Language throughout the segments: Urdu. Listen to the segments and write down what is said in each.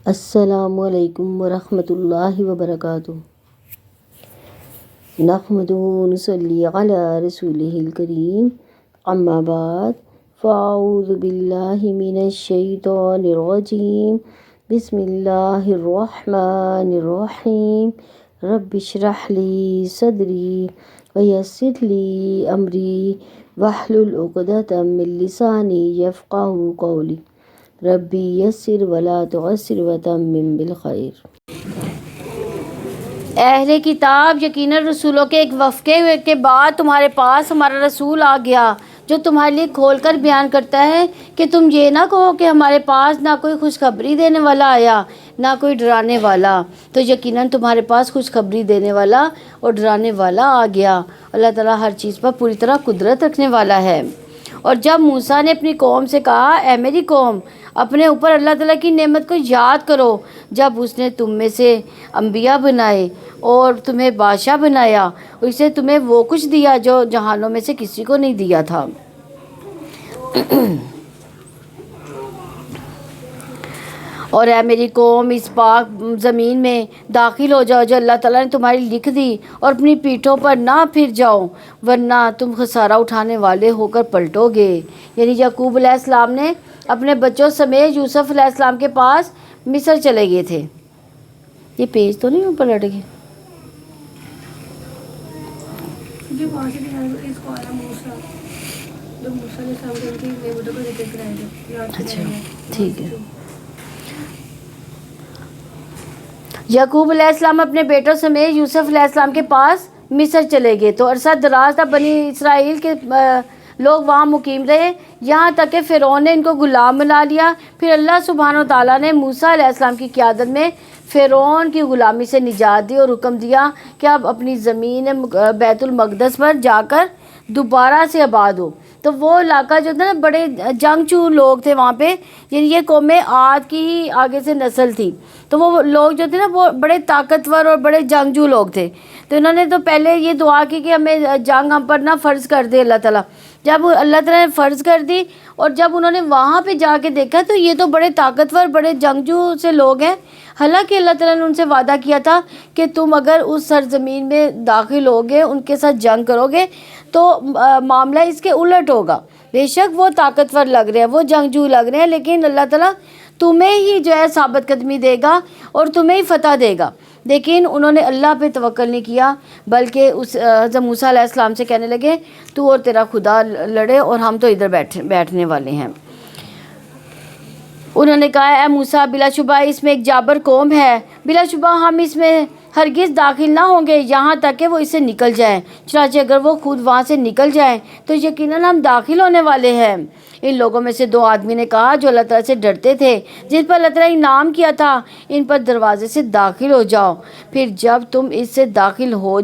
السلام علیکم ورحمۃ اللہ وبرکاتہ۔ نحمدہ ونصلی علی رسولہ الکریم، اما بعد فاعوذ باللہ من الشیطان الرجیم، بسم اللہ الرحمن الرحیم۔ رب اشرح لی صدری ویسر لی امری واحلل عقدۃ من لسانی یفقہوا قولی، ربی یسر ولا تعسر وتمم بالخیر۔ اہل کتاب، یقیناً رسولوں کے ایک وفقے کے بعد تمہارے پاس ہمارا رسول آ گیا جو تمہارے لیے کھول کر بیان کرتا ہے کہ تم یہ نہ کہو کہ ہمارے پاس نہ کوئی خوشخبری دینے والا آیا نہ کوئی ڈرانے والا، تو یقیناً تمہارے پاس خوشخبری دینے والا اور ڈرانے والا آ گیا۔ اللہ تعالیٰ ہر چیز پر پوری طرح قدرت رکھنے والا ہے۔ اور جب موسیٰ نے اپنی قوم سے کہا، اے میری قوم، اپنے اوپر اللہ تعالیٰ کی نعمت کو یاد کرو جب اس نے تم میں سے انبیاء بنائے اور تمہیں بادشاہ بنایا، اور اسے تمہیں وہ کچھ دیا جو جہانوں میں سے کسی کو نہیں دیا تھا۔ اور اے میری قوم، اس پاک زمین میں داخل ہو جاؤ جو اللہ تعالیٰ نے تمہاری لکھ دی، اور اپنی پیٹھوں پر نہ پھر جاؤ ورنہ تم خسارہ اٹھانے والے ہو کر پلٹو گے۔ یعنی یعقوب علیہ السلام نے اپنے بچوں سمیت یوسف علیہ السلام کے پاس مصر چلے گئے تھے۔ یہ پیج تو نہیں پلٹ گئے؟ اچھا ٹھیک ہے۔ یعقوب علیہ السلام اپنے بیٹوں سمیت یوسف علیہ السلام کے پاس مصر چلے گئے تو عرصہ دراز تک بنی اسرائیل کے لوگ وہاں مقیم رہے، یہاں تک کہ فرعون نے ان کو غلام بنا لیا۔ پھر اللہ سبحانہ و تعالیٰ نے موسیٰ علیہ السلام کی قیادت میں فرعون کی غلامی سے نجات دی اور حکم دیا کہ اب اپنی زمین بیت المقدس پر جا کر دوبارہ سے آباد ہو۔ تو وہ علاقہ جو تھا نا، بڑے جنگجو لوگ تھے وہاں پہ، یعنی یہ قوم عاد کی ہی آگے سے نسل تھی، تو وہ لوگ جو تھے نا وہ بڑے طاقتور اور بڑے جنگجو لوگ تھے۔ تو انہوں نے تو پہلے یہ دعا کی کہ ہمیں جنگ ہم پر نہ فرض کر دے اللہ تعالیٰ۔ جب اللہ تعالیٰ نے فرض کر دی اور جب انہوں نے وہاں پہ جا کے دیکھا تو یہ تو بڑے طاقتور بڑے جنگجو سے لوگ ہیں، حالانکہ اللہ تعالیٰ نے ان سے وعدہ کیا تھا کہ تم اگر اس سرزمین میں داخل ہوگے، ان کے ساتھ جنگ کرو گے تو معاملہ اس کے الٹ ہوگا۔ بے شک وہ طاقتور لگ رہے ہیں، وہ جنگجو لگ رہے ہیں، لیکن اللہ تعالیٰ تمہیں ہی جو ہے ثابت قدمی دے گا اور تمہیں ہی فتح دے گا۔ لیکن انہوں نے اللہ پہ توکل نہیں کیا، بلکہ اس حضرت موسیٰ علیہ السلام سے کہنے لگے تو اور تیرا خدا لڑے اور ہم تو ادھر بیٹھنے والے ہیں۔ انہوں نے کہا، اے موسیٰ، بلا شبہ اس میں ایک جابر قوم ہے، بلا شبہ ہم اس میں ہرگز داخل نہ ہوں گے یہاں تک کہ وہ اس سے نکل جائیں، چنانچہ اگر وہ خود وہاں سے نکل جائیں تو یقیناً ہم داخل ہونے والے ہیں۔ ان لوگوں میں سے 2 آدمی نے کہا جو اللہ تعالیٰ سے ڈرتے تھے، جن پر اللہ تعالیٰ نے انعام کیا تھا، ان پر دروازے سے داخل ہو جاؤ، پھر جب تم اس سے داخل ہو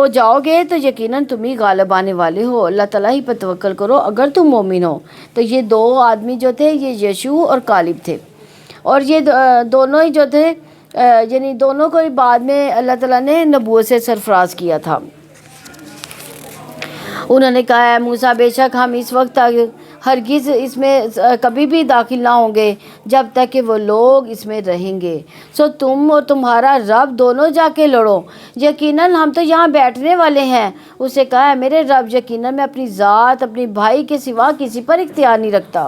جاؤ گے تو یقیناً تم ہی غالب آنے والے ہو، اللہ تعالیٰ ہی پر توکل کرو اگر تم مومن ہو۔ تو یہ 2 آدمی جو تھے یہ یشوع اور کالب تھے، اور یہ دونوں ہی جو تھے یعنی دونوں کو ہی بعد میں اللہ تعالیٰ نے نبوت سے سرفراز کیا تھا۔ انہوں نے کہا، اے موسیٰ، بے شک ہم اس وقت تک ہرگز اس میں کبھی بھی داخل نہ ہوں گے جب تک کہ وہ لوگ اس میں رہیں گے، سو تم اور تمہارا رب دونوں جا کے لڑو، یقیناً ہم تو یہاں بیٹھنے والے ہیں۔ اسے کہا، میرے رب، یقیناً میں اپنی ذات اپنی بھائی کے سوا کسی پر اختیار نہیں رکھتا،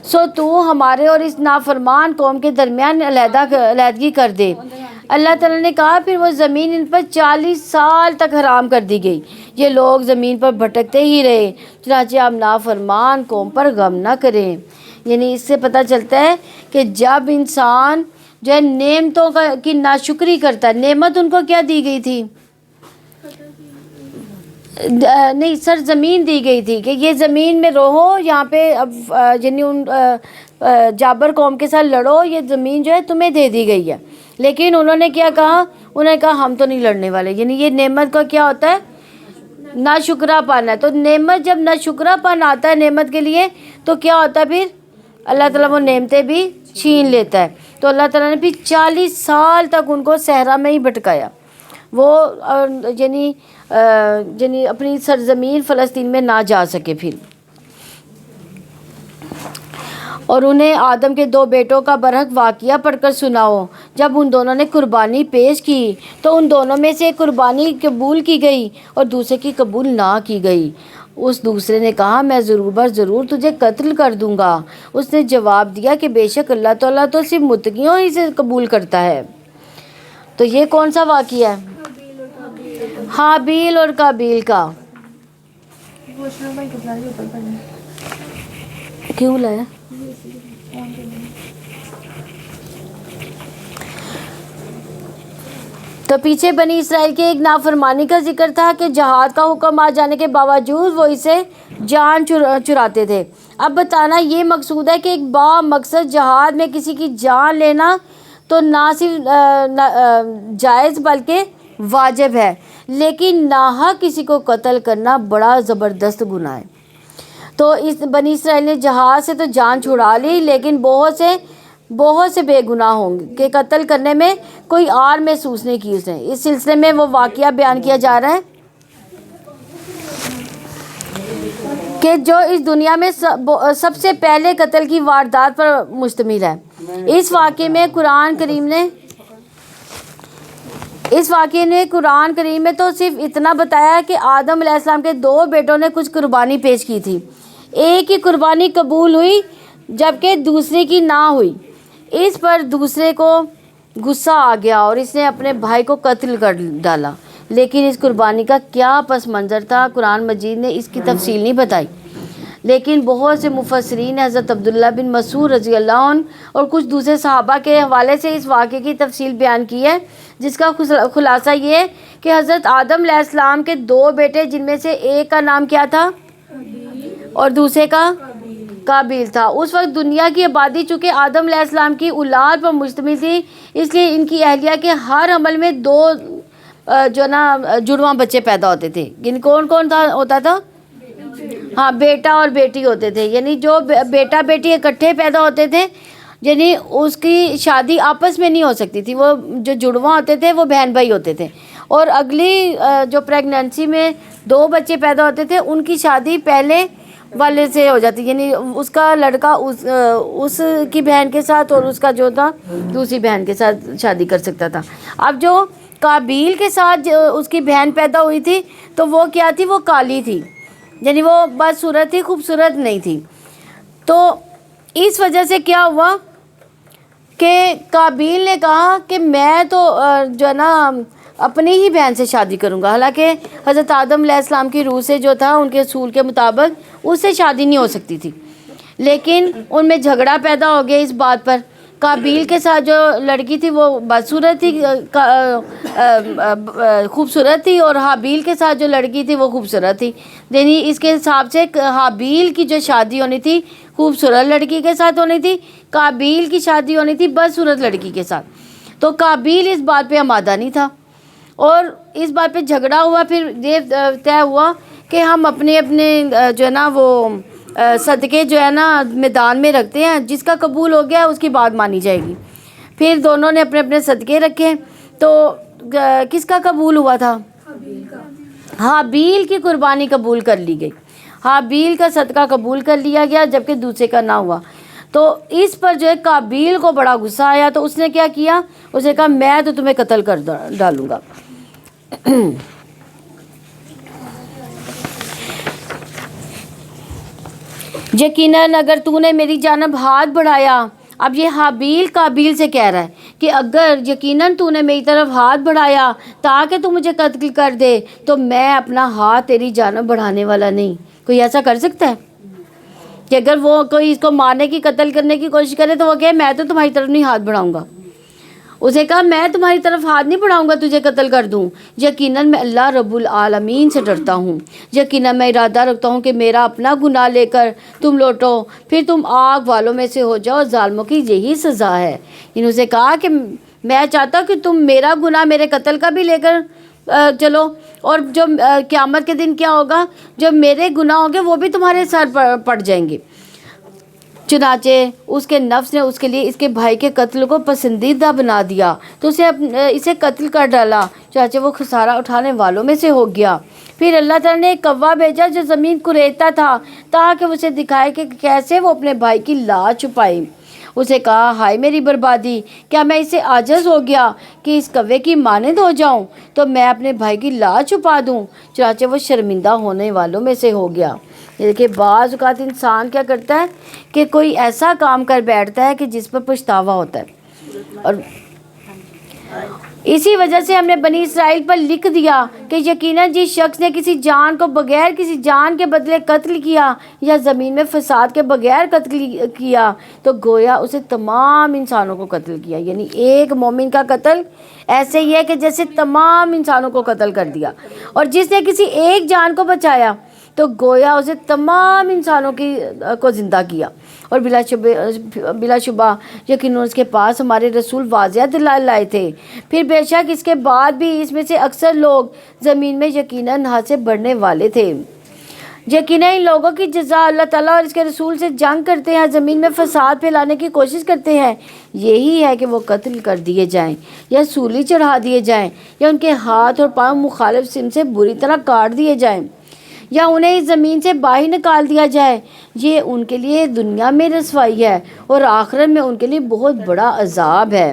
سو تو ہمارے اور اس نافرمان قوم کے درمیان علیحدگی کر دے۔ اللہ تعالیٰ نے کہا، پھر وہ زمین ان پر 40 سال تک حرام کر دی گئی، یہ لوگ زمین پر بھٹکتے ہی رہے، چنانچہ آپ نافرمان قوم پر غم نہ کریں۔ یعنی اس سے پتہ چلتا ہے کہ جب انسان جو ہے نعمتوں کی ناشکری کرتا ہے، نعمت ان کو کیا دی گئی تھی؟ نہیں، سرزمین دی گئی تھی کہ یہ زمین میں رہو، یہاں پہ اب یعنی ان جابر قوم کے ساتھ لڑو، یہ زمین جو ہے تمہیں دے دی گئی ہے، لیکن انہوں نے کیا کہا؟ انہوں نے کہا ہم تو نہیں لڑنے والے۔ یعنی یہ نعمت کا کیا ہوتا ہے؟ ناشکرہ پن ہے۔ تو نعمت جب ناشکرہ پن آتا ہے نعمت کے لیے تو کیا ہوتا ہے؟ پھر اللہ تعالیٰ وہ نعمتیں بھی چھین لیتا ہے۔ تو اللہ تعالیٰ نے پھر 40 سال تک ان کو صحرا میں ہی بھٹکایا، وہ یعنی اپنی سرزمین فلسطین میں نہ جا سکے پھر۔ اور انہیں آدم کے 2 بیٹوں کا برحق واقعہ پڑھ کر سناؤ۔ جب ان دونوں نے قربانی پیش کی تو ان دونوں میں سے قربانی قبول کی گئی اور دوسرے کی قبول نہ کی گئی۔ اس دوسرے نے کہا میں ضرور بر ضرور تجھے قتل کر دوں گا۔ اس نے جواب دیا کہ بے شک اللہ تعالیٰ تو صرف متقیوں ہی سے قبول کرتا ہے۔ تو یہ کون سا واقعہ ہے؟ حابیل اور قابیل کا۔ کیوں لایا؟ تو پیچھے بنی اسرائیل کے ایک نافرمانی کا ذکر تھا کہ جہاد کا حکم آ جانے کے باوجود وہ اسے جان چراتے تھے۔ اب بتانا یہ مقصود ہے کہ ایک با مقصد جہاد میں کسی کی جان لینا تو نہ صرف جائز بلکہ واجب ہے، لیکن ناحق کسی کو قتل کرنا بڑا زبردست گناہ ہے۔ تو اس بنی اسرائیل نے جہاد سے تو جان چھڑا لی، لیکن بہت سے بے گناہ ہوں گے کہ قتل کرنے میں کوئی آر محسوس نہیں کی اس نے۔ اس سلسلے میں وہ واقعہ بیان کیا جا رہا ہے کہ جو اس دنیا میں سب سے پہلے قتل کی واردات پر مشتمل ہے۔ اس واقعے نے قرآن کریم میں تو صرف اتنا بتایا کہ آدم علیہ السلام کے 2 بیٹوں نے کچھ قربانی پیش کی تھی۔ ایک کی قربانی قبول ہوئی جبکہ دوسرے کی نہ ہوئی۔ اس پر دوسرے کو غصہ آ گیا اور اس نے اپنے بھائی کو قتل کر ڈالا، لیکن اس قربانی کا کیا پس منظر تھا قرآن مجید نے اس کی تفصیل نہیں بتائی، لیکن بہت سے مفسرین نے حضرت عبداللہ بن مسعود رضی اللہ عنہ اور کچھ دوسرے صحابہ کے حوالے سے اس واقعے کی تفصیل بیان کی ہے، جس کا خلاصہ یہ ہے کہ حضرت آدم علیہ السلام کے 2 بیٹے، جن میں سے ایک کا نام کیا تھا اور دوسرے کا قابیل تھا۔ اس وقت دنیا کی آبادی چونکہ آدم علیہ السلام کی اولاد پر مشتمل تھی، اس لیے ان کی اہلیہ کے ہر عمل میں 2 جڑواں بچے پیدا ہوتے تھے۔ کون ہوتا تھا؟ ہاں، بیٹا اور بیٹی ہوتے تھے، یعنی جو بیٹا بیٹی اکٹھے پیدا ہوتے تھے، یعنی اس کی شادی آپس میں نہیں ہو سکتی تھی۔ وہ جو جڑواں ہوتے تھے وہ بہن بھائی ہوتے تھے، اور اگلی جو پریگننسی میں 2 بچے پیدا ہوتے تھے ان کی شادی پہلے والے سے ہو جاتی، یعنی اس کا لڑکا اس کی بہن کے ساتھ اور اس کا جو تھا دوسری بہن کے ساتھ شادی کر سکتا تھا۔ اب جو قابیل کے ساتھ اس کی بہن پیدا ہوئی تھی تو وہ کیا تھی؟ وہ کالی تھی، یعنی وہ بدصورت تھی، خوبصورت نہیں تھی۔ تو اس وجہ سے کیا ہوا کہ قابیل نے کہا کہ میں تو جو ہے نا اپنی ہی بہن سے شادی کروں گا، حالانکہ حضرت آدم علیہ السلام کی روح سے جو تھا ان کے اصول کے مطابق اس سے شادی نہیں ہو سکتی تھی، لیکن ان میں جھگڑا پیدا ہو گیا اس بات پر۔ قابیل کے ساتھ جو لڑکی تھی وہ بدصورت تھی، خوبصورت تھی، اور حابیل کے ساتھ جو لڑکی تھی وہ خوبصورت تھی، یعنی اس کے حساب سے حابیل کی جو شادی ہونی تھی خوبصورت لڑکی کے ساتھ ہونی تھی، قابیل کی شادی ہونی تھی بدصورت لڑکی کے ساتھ۔ تو قابیل اس بات پہ آمادہ نہیں تھا اور اس بات پہ جھگڑا ہوا۔ پھر یہ طے ہوا کہ ہم اپنے جو ہے نا وہ صدقے جو ہے نا میدان میں رکھتے ہیں، جس کا قبول ہو گیا اس کی بات مانی جائے گی۔ پھر دونوں نے اپنے اپنے صدقے رکھے، تو کس کا قبول ہوا تھا؟ حابیل کی قربانی قبول کر لی گئی، حابیل کا صدقہ قبول کر لیا گیا جبکہ دوسرے کا نہ ہوا۔ تو اس پر جو ہے قابیل کو بڑا غصہ آیا، تو اس نے کیا کیا؟ اس نے کہا میں تو تمہیں قتل کر ڈالوں گا۔ یقیناً اگر تو نے میری جانب ہاتھ بڑھایا، اب یہ حابیل قابیل سے کہہ رہا ہے کہ اگر یقیناً تو نے میری طرف ہاتھ بڑھایا تاکہ تو مجھے قتل کر دے، تو میں اپنا ہاتھ تیری جانب بڑھانے والا نہیں۔ کوئی ایسا کر سکتا ہے کہ اگر وہ کوئی اس کو مارنے کی قتل کرنے کی کوشش کرے تو وہ کہے میں تو تمہاری طرف نہیں ہاتھ بڑھاؤں گا؟ اسے کہا میں تمہاری طرف ہاتھ نہیں بڑھاؤں گا تجھے قتل کر دوں، یقیناً میں اللہ رب العالمین سے ڈرتا ہوں، یقیناً میں ارادہ رکھتا ہوں کہ میرا اپنا گناہ لے کر تم لوٹو، پھر تم آگ والوں میں سے ہو جاؤ، ظالموں کی یہی سزا ہے۔ انہوں سے کہا کہ میں چاہتا ہوں کہ تم میرا گناہ میرے قتل کا بھی لے کر چلو، اور جو قیامت کے دن کیا ہوگا، جو میرے گناہ ہوں گے وہ بھی تمہارے سر پر پڑ جائیں گے۔ چنانچہ اس کے نفس نے اس کے لیے اس کے بھائی کے قتل کو پسندیدہ بنا دیا، تو اسے قتل کر ڈالا، چنانچہ وہ خسارہ اٹھانے والوں میں سے ہو گیا۔ پھر اللہ تعالیٰ نے ایک کوا بھیجا جو زمین کریدتا تھا تاکہ اسے دکھائے کہ کیسے وہ اپنے بھائی کی لاش چھپائے۔ اسے کہا ہائے میری بربادی، کیا میں اسے عاجز ہو گیا کہ اس کوے کی مانند ہو جاؤں تو میں اپنے بھائی کی لاش چھپا دوں؟ چنانچہ وہ شرمندہ ہونے والوں میں سے ہو گیا۔ دیکھیے بعض اوقات انسان کیا کرتا ہے کہ کوئی ایسا کام کر بیٹھتا ہے کہ جس پر پچھتاوا ہوتا ہے، اور اسی وجہ سے ہم نے بنی اسرائیل پر لکھ دیا کہ یقیناً جس شخص نے کسی جان کو بغیر کسی جان کے بدلے قتل کیا یا زمین میں فساد کے بغیر قتل کیا تو گویا اسے تمام انسانوں کو قتل کیا۔ یعنی ایک مومن کا قتل ایسے ہی ہے کہ جیسے تمام انسانوں کو قتل کر دیا، اور جس نے کسی ایک جان کو بچایا تو گویا اسے تمام انسانوں کو زندہ کیا۔ اور بلا شبہ یقیناً اس کے پاس ہمارے رسول واضح دلائل لائے تھے، پھر بے شک اس کے بعد بھی اس میں سے اکثر لوگ زمین میں یقیناً حد سے بڑھنے والے تھے۔ یقیناً ان لوگوں کی جزا اللہ تعالیٰ اور اس کے رسول سے جنگ کرتے ہیں، زمین میں فساد پھیلانے کی کوشش کرتے ہیں، یہی ہے کہ وہ قتل کر دیے جائیں یا سولی چڑھا دیے جائیں یا ان کے ہاتھ اور پاؤں مخالف سم سے بری طرح کاٹ دیے جائیں یا انہیں اس زمین سے باہر نکال دیا جائے۔ یہ ان کے لیے دنیا میں رسوائی ہے اور آخرت میں ان کے لیے بہت بڑا عذاب ہے،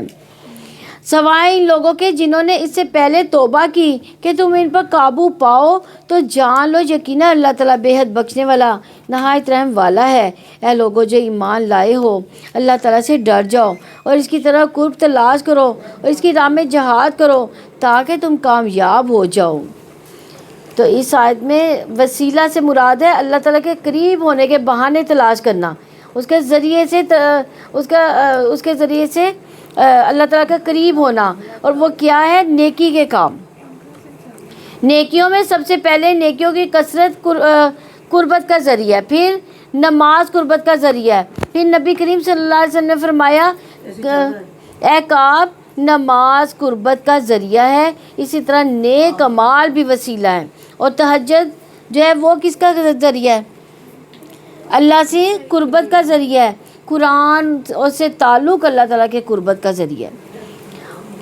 سوائے ان لوگوں کے جنہوں نے اس سے پہلے توبہ کی کہ تم ان پر قابو پاؤ تو جان لو یقینا اللہ تعالیٰ بے حد بخشنے والا نہایت رحم والا ہے۔ اے لوگوں جو ایمان لائے ہو، اللہ تعالیٰ سے ڈر جاؤ اور اس کی طرح قرب تلاش کرو اور اس کی راہ میں جہاد کرو تاکہ تم کامیاب ہو جاؤ۔ تو اس آیت میں وسیلہ سے مراد ہے اللہ تعالیٰ کے قریب ہونے کے بہانے تلاش کرنا، اس کے ذریعے سے اللہ تعالیٰ کے قریب ہونا، اور وہ کیا ہے؟ نیکی کے کام۔ نیکیوں میں سب سے پہلے نیکیوں کی کثرت قربت کا ذریعہ ہے، پھر نماز قربت کا ذریعہ ہے، پھر نبی کریم صلی اللہ علیہ وسلم نے فرمایا اے کعب نماز قربت کا ذریعہ ہے، اسی طرح نیک اعمال بھی وسیلہ ہے، اور تہجد جو ہے وہ کس کا ذریعہ ہے؟ اللہ سے قربت کا ذریعہ ہے، قرآن اور سے تعلق اللہ تعالیٰ کے قربت کا ذریعہ ہے۔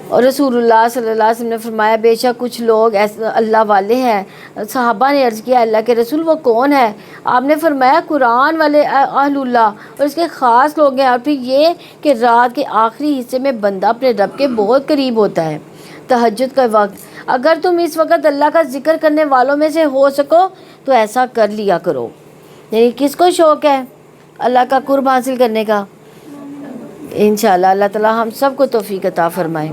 اور رسول اللہ صلی اللہ علیہ وسلم نے فرمایا بے شک کچھ لوگ ایسے اللہ والے ہیں۔ صحابہ نے عرض کیا اللہ کے رسول وہ کون ہے؟ آپ نے فرمایا قرآن والے اہل اللہ اور اس کے خاص لوگ ہیں، اور پھر یہ کہ رات کے آخری حصے میں بندہ اپنے رب کے بہت قریب ہوتا ہے، تہجد کا وقت۔ اگر تم اس وقت اللہ کا ذکر کرنے والوں میں سے ہو سکو تو ایسا کر لیا کرو۔ یعنی کس کو شوق ہے اللہ کا قرب حاصل کرنے کا؟ انشاءاللہ اللہ تعالی ہم سب کو توفیق عطا فرمائے۔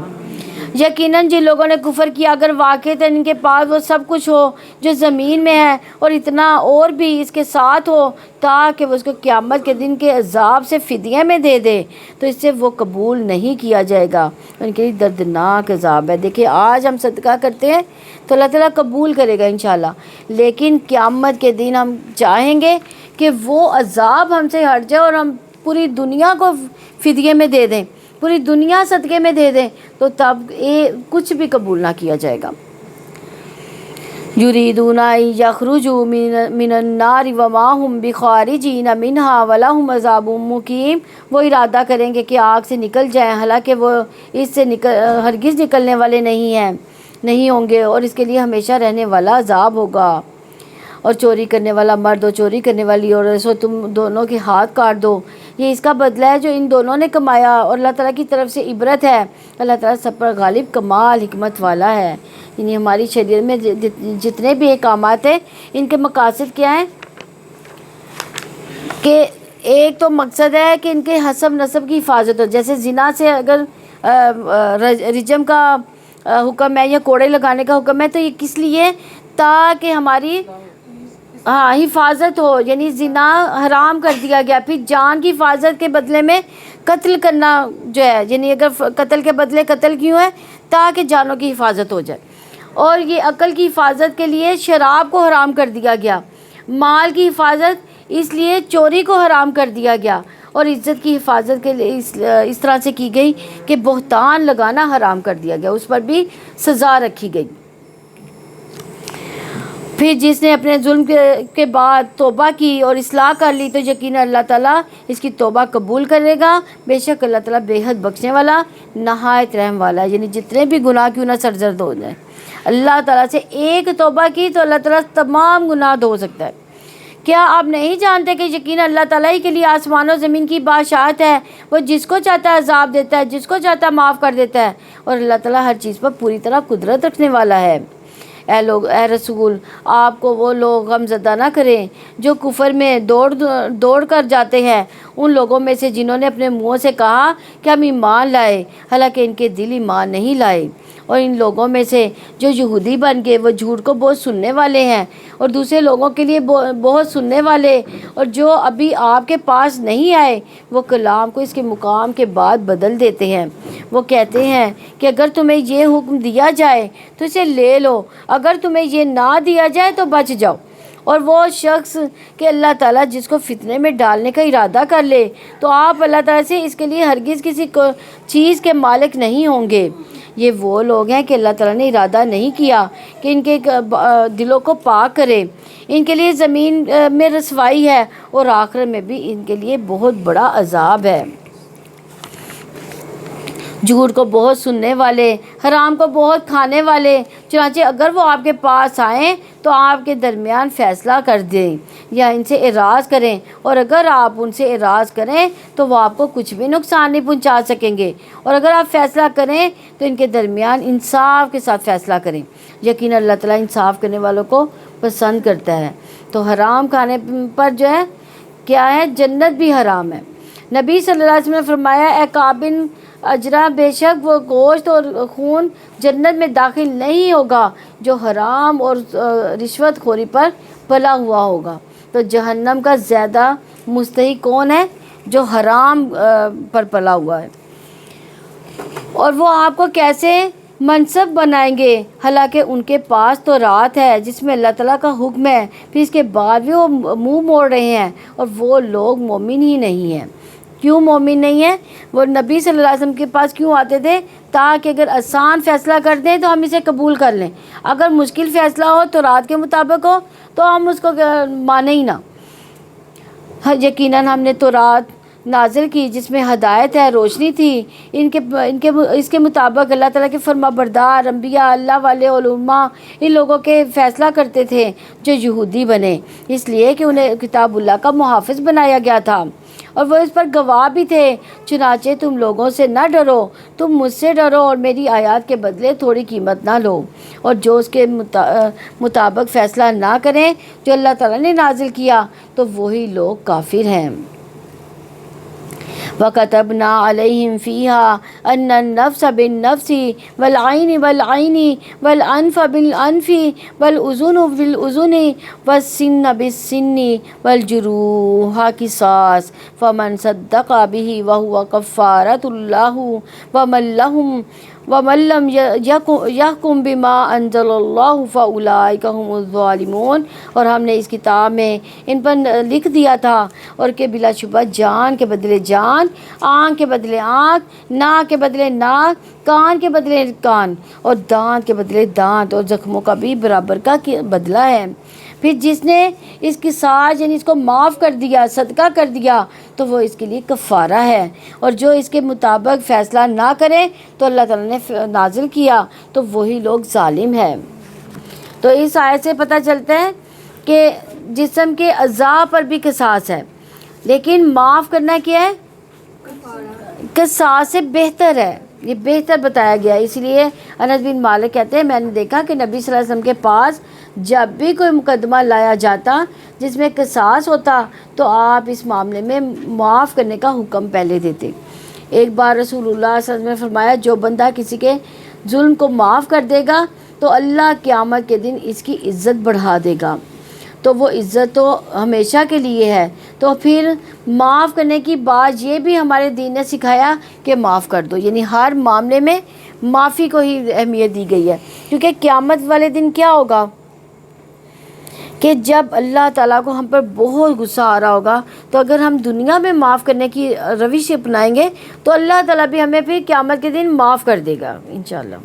یقیناً جن لوگوں نے کفر کیا اگر واقعتاً ان کے پاس وہ سب کچھ ہو جو زمین میں ہے اور اتنا اور بھی اس کے ساتھ ہو تاکہ وہ اس کو قیامت کے دن کے عذاب سے فدیے میں دے دے تو اس سے وہ قبول نہیں کیا جائے گا، ان کے لیے دردناک عذاب ہے۔ دیکھیں آج ہم صدقہ کرتے ہیں تو اللہ تعالیٰ قبول کرے گا انشاءاللہ، لیکن قیامت کے دن ہم چاہیں گے کہ وہ عذاب ہم سے ہٹ جائے اور ہم پوری دنیا کو فدیے میں دے دیں، پوری دنیا صدقے میں دے دیں، تو تب کچھ بھی قبول نہ کیا جائے گا۔ یریدون ان یخرجوا من النار وما هم بخارجین منها ولهم عذاب مقیم، وہ ارادہ کریں گے کہ آگ سے نکل جائیں حالانکہ وہ اس سے ہرگز نکلنے والے نہیں ہوں گے، اور اس کے لیے ہمیشہ رہنے والا عذاب ہوگا۔ اور چوری کرنے والا مرد اور چوری کرنے والی عورت سو تم دونوں کے ہاتھ کاٹ دو، یہ اس کا بدلہ ہے جو ان دونوں نے کمایا، اور اللہ تعالیٰ کی طرف سے عبرت ہے۔ اللہ تعالیٰ سب پر غالب کمال حکمت والا ہے۔ یعنی ہماری شریعت میں جتنے بھی احکامات ہیں ان کے مقاصد کیا ہیں کہ ایک تو مقصد ہے کہ ان کے حسب نسب کی حفاظت ہو، جیسے زنا سے اگر رجم کا حکم ہے یا کوڑے لگانے کا حکم ہے تو یہ کس لیے؟ تاکہ ہماری حفاظت ہو، یعنی زنا حرام کر دیا گیا۔ پھر جان کی حفاظت کے بدلے میں قتل کرنا جو ہے، یعنی اگر قتل کے بدلے قتل کیوں ہے؟ تاکہ جانوں کی حفاظت ہو جائے۔ اور یہ عقل کی حفاظت کے لیے شراب کو حرام کر دیا گیا، مال کی حفاظت اس لیے چوری کو حرام کر دیا گیا، اور عزت کی حفاظت کے لیے اس طرح سے کی گئی کہ بہتان لگانا حرام کر دیا گیا، اس پر بھی سزا رکھی گئی۔ پھر جس نے اپنے ظلم کے بعد توبہ کی اور اصلاح کر لی تو یقینا اللہ تعالیٰ اس کی توبہ قبول کرے گا. بے شک اللہ تعالیٰ بے حد بخشنے والا نہایت رحم والا ہے. یعنی جتنے بھی گناہ کیوں نہ سرزد ہو جائیں, اللہ تعالیٰ سے ایک توبہ کی تو اللہ تعالیٰ تمام گناہ دھو سکتا ہے. کیا آپ نہیں جانتے کہ یقینا اللہ تعالیٰ ہی کے لیے آسمان و زمین کی بادشاہت ہے؟ وہ جس کو چاہتا ہے عذاب دیتا ہے, جس کو چاہتا ہے معاف کر دیتا ہے, اور اللہ تعالیٰ ہر چیز پر پوری طرح قدرت رکھنے والا ہے. اے رسول, آپ کو وہ لوگ غمزدہ نہ کریں جو کفر میں دوڑ کر جاتے ہیں, ان لوگوں میں سے جنہوں نے اپنے منہوں سے کہا کہ ہم ایمان لائے, حالانکہ ان کے دل ایمان نہیں لائے. اور ان لوگوں میں سے جو یہودی بن گئے وہ جھوٹ کو بہت سننے والے ہیں اور دوسرے لوگوں کے لیے بہت سننے والے, اور جو ابھی آپ کے پاس نہیں آئے وہ کلام کو اس کے مقام کے بعد بدل دیتے ہیں. وہ کہتے ہیں کہ اگر تمہیں یہ حکم دیا جائے تو اسے لے لو, اگر تمہیں یہ نہ دیا جائے تو بچ جاؤ. اور وہ شخص کہ اللہ تعالیٰ جس کو فتنے میں ڈالنے کا ارادہ کر لے تو آپ اللہ تعالیٰ سے اس کے لیے ہرگز کسی چیز کے مالک نہیں ہوں گے. یہ وہ لوگ ہیں کہ اللہ تعالیٰ نے ارادہ نہیں کیا کہ ان کے دلوں کو پاک کرے. ان کے لیے زمین میں رسوائی ہے اور آخرت میں بھی ان کے لیے بہت بڑا عذاب ہے. جھوٹ کو بہت سننے والے, حرام کو بہت کھانے والے, چنانچہ اگر وہ آپ کے پاس آئیں تو آپ کے درمیان فیصلہ کر دیں یا ان سے اعراض کریں, اور اگر آپ ان سے اعراض کریں تو وہ آپ کو کچھ بھی نقصان نہیں پہنچا سکیں گے, اور اگر آپ فیصلہ کریں تو ان کے درمیان انصاف کے ساتھ فیصلہ کریں. یقینا اللہ تعالیٰ انصاف کرنے والوں کو پسند کرتا ہے. تو حرام کھانے پر جو ہے کیا ہے, جنت بھی حرام ہے. نبی صلی اللہ علیہ وسلم نے فرمایا, اے کابن اجرا, بے شک وہ گوشت اور خون جنت میں داخل نہیں ہوگا جو حرام اور رشوت خوری پر پلا ہوا ہوگا. تو جہنم کا زیادہ مستحق کون ہے؟ جو حرام پر پلا ہوا ہے. اور وہ آپ کو کیسے منصب بنائیں گے حالانکہ ان کے پاس تو رات ہے جس میں اللہ تعالیٰ کا حکم ہے, پھر اس کے بعد بھی وہ منہ موڑ رہے ہیں, اور وہ لوگ مومن ہی نہیں ہیں. کیوں مومن نہیں ہیں؟ وہ نبی صلی اللہ علیہ وسلم کے پاس کیوں آتے تھے؟ تاکہ اگر آسان فیصلہ کر دیں تو ہم اسے قبول کر لیں, اگر مشکل فیصلہ ہو تو رات کے مطابق ہو تو ہم اس کو مانیں ہی نہ. یقیناً ہم نے تو رات نازل کی جس میں ہدایت ہے, روشنی تھی. اس کے مطابق اللہ تعالیٰ کے فرما بردار انبیاء, اللہ والے, علماء ان لوگوں کے فیصلہ کرتے تھے جو یہودی بنے, اس لیے کہ انہیں کتاب اللہ کا محافظ بنایا گیا تھا اور وہ اس پر گواہ بھی تھے. چنانچہ تم لوگوں سے نہ ڈرو, تم مجھ سے ڈرو اور میری آیات کے بدلے تھوڑی قیمت نہ لو, اور جو اس کے مطابق فیصلہ نہ کریں جو اللہ تعالیٰ نے نازل کیا تو وہی لوگ کافر ہیں. وَكَتَبْنَا عَلَيْهِمْ فِيهَا أَنَّ النَّفْسَ بِالنَّفْسِ وَالْعَيْنِ وَالْعَيْنِ وَالْأَنْفَ بِالْأَنْفِ وَالْأُذُنَ بِالْأُذُنِ وَالسِّنَّ بِالسِّنِّ وَالْجُرُوحَ قِصَاصٌ فَمَنْ صَدَّقَ بِهِ وَهُوَ كَفَّارَةٌ لَهُ وَمَن لَّمْ يَحْكُم بِمَا أَنزَلَ اللَّهُ فَأُولَٰئِكَ هُمُ الظَّالِمُونَ. اور ہم نے اس کتاب میں ان پر لکھ دیا تھا اور کہ بلا شبہ جان کے بدلے جان, آنکھ کے بدلے آنکھ, ناک کے بدلے ناک, کان کے بدلے کان, اور دانت کے بدلے دانت, اور زخموں کا بھی برابر کا بدلہ ہے. پھر جس نے اس کی ساز یعنی اس کو معاف کر دیا, صدقہ کر دیا تو وہ اس کے لیے کفارہ ہے, اور جو اس کے مطابق فیصلہ نہ کرے تو اللہ تعالیٰ نے نازل کیا تو وہی لوگ ظالم ہیں. تو اس آیت سے پتہ چلتا ہے کہ جسم کے اعضاء پر بھی قصاص ہے, لیکن معاف کرنا کیا ہے؟ قصاص سے بہتر ہے, یہ بہتر بتایا گیا. اس لیے انس بن مالک کہتے ہیں میں نے دیکھا کہ نبی صلی اللہ علیہ وسلم کے پاس جب بھی کوئی مقدمہ لایا جاتا جس میں قصاص ہوتا تو آپ اس معاملے میں معاف کرنے کا حکم پہلے دیتے. ایک بار رسول اللہ صلی اللہ علیہ وسلم نے فرمایا جو بندہ کسی کے ظلم کو معاف کر دے گا تو اللہ قیامت کے دن اس کی عزت بڑھا دے گا. تو وہ عزت تو ہمیشہ کے لیے ہے. تو پھر معاف کرنے کی بات یہ بھی ہمارے دین نے سکھایا کہ معاف کر دو, یعنی ہر معاملے میں معافی کو ہی اہمیت دی گئی ہے. کیونکہ قیامت والے دن کیا ہوگا کہ جب اللہ تعالیٰ کو ہم پر بہت غصہ آ رہا ہوگا تو اگر ہم دنیا میں معاف کرنے کی روش اپنائیں گے تو اللہ تعالیٰ بھی ہمیں پھر قیامت کے دن معاف کر دے گا انشاءاللہ.